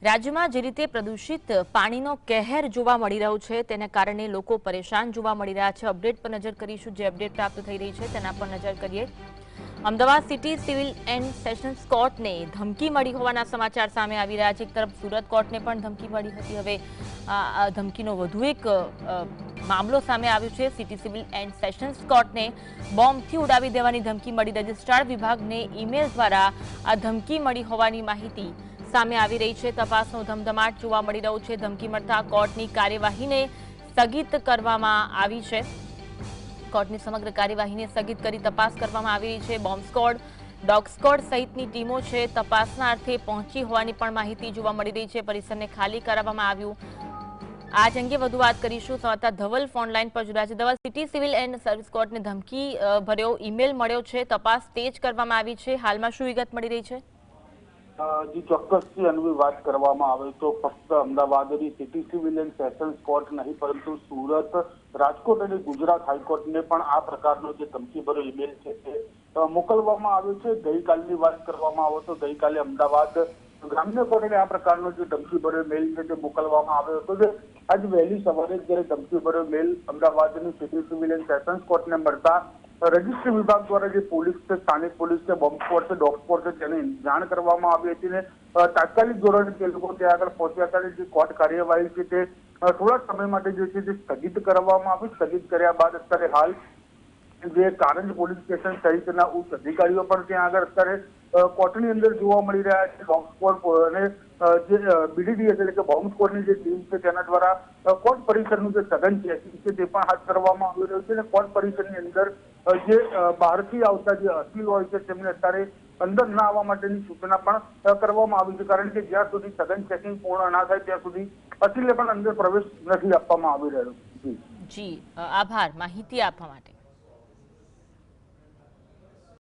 રાજ્યમાં જે રીતે પ્રદૂષિત પાણીનો કહેર જોવા મળી રહ્યો છે તેના કારણે લોકો પરેશાન જોવા મળી રહ્યા છે। અપડેટ પર નજર કરીશું। જે અપડેટ પ્રાપ્ત થઈ રહી છે તેના પર નજર કરીએ। Ahmedabad city civil and sessions કોર્ટને ધમકી મળી હોવાના સમાચાર સામે આવી રહ્યા છે। એક તરફ સુરત કોર્ટને પણ ધમકી મળી હતી। હવે આ ધમકીનો વધુ એક મામલો સામે આવ્યો છે। સિટી સિવિલ એન્ડ સેશન્સ કોર્ટને બોમ્બથી ઉડાવી દેવાની ધમકી મળી। રજિસ્ટ્રાર વિભાગને ઈમેલ દ્વારા આ ધમકી મળી હોવાની માહિતી સામે આવી રહી છે। તપાસનો ધમધમાટ જોવા મળી રહ્યો છે। ધમકી મળતા કોર્ટની કાર્યવાહીને સ્થગિત કરવામાં આવી છે। કોર્ટની સમગ્ર કાર્યવાહીને સ્થગિત કરી તપાસ કરવામાં આવી રહી છે। બોમ્બ સ્ક્વોડ, ડોગ સ્ક્વોડ સહિતની ટીમો છે તપાસના અર્થે પહોંચી હોવાની પણ માહિતી જોવા મળી રહી છે। પરિસરને ખાલી કરાવવામાં આવ્યું। આજ અંગે વધુ વાત કરીશું। સંવાદદાતા ધવલ ફોનલાઈન પર જોડાયા છે। Dhaval, city civil and service કોર્ટને ધમકી ભર્યો ઈમેલ મળ્યો છે, તપાસ તેજ કરવામાં આવી છે। હાલમાં શું વિગત મળી રહી છે? जी ચોક્કસથી અન્વી વાત કરવામાં આવે તો ફક્ત અમદાવાદની city civil and sessions court નહીં પરંતુ સુરત, રાજકોટ અને ગુજરાત હાઈકોર્ટને પણ આ પ્રકારનો જે ધમકીભર્યો ઈમેલ છે તે મોકલવામાં આવ્યો છે। ગઈકાલની વાત કરવામાં આવે તો ગઈકાલે અમદાવાદ ગ્રામ્ય કોર્ટને આ પ્રકારનો જે ધમકીભર્યો મેલ છે તે મોકલવામાં આવ્યો હતો। જે આજ વહેલી સવારે જ્યારે ધમકીભર્યો મેલ અમદાવાદની સિટી સિવિલ એન્ડ સેશન્સ કોર્ટને મળતા રજિસ્ટ્રી વિભાગ દ્વારા જે પોલીસ છે, સ્થાનિક પોલીસ છે, બોમ્બ સ્ક્વોડ છે, ડોગ સ્ક્વોડ છે તેને જાણ કરવામાં આવી હતી ને તાત્કાલિક ધોરણે તે લોકો ત્યાં આગળ પહોંચ્યા હતા। જે કોર્ટ કાર્યવાહી છે તે થોડા સમય માટે જે છે તે સ્થગિત કરવામાં આવી। સ્થગિત કર્યા બાદ અત્યારે હાલ જે કારંજ પોલીસ સ્ટેશન સહિતના ઉચ્ચ અધિકારીઓ પણ ત્યાં આગળ અત્યારે કોર્ટની અંદર જોવા મળી રહ્યા છે। બોમ્બ સ્ક્વોડ અને જે બીડીડી એટલે કે બોમ્બ સ્ક્વોડની જે ટીમ છે તેના દ્વારા કોર્ટ પરિસરનું જે સઘન ચેકિંગ છે તે પણ હાથ ધરવામાં આવી રહ્યું છે અને કોર્ટ પરિસરની અંદર જે બહારથી આવતા જે અસીલ હોય છે તેમને અત્યારે અંદર ના આવવા માટેની સૂચના પણ કરવામાં આવી છે, કારણ કે જ્યાં સુધી સઘન ચેકિંગ પૂર્ણ ના થાય ત્યાં સુધી અસીલને પણ અંદર પ્રવેશ નથી આપવામાં આવી રહ્યો। જી, આભાર માહિતી આપવા માટે।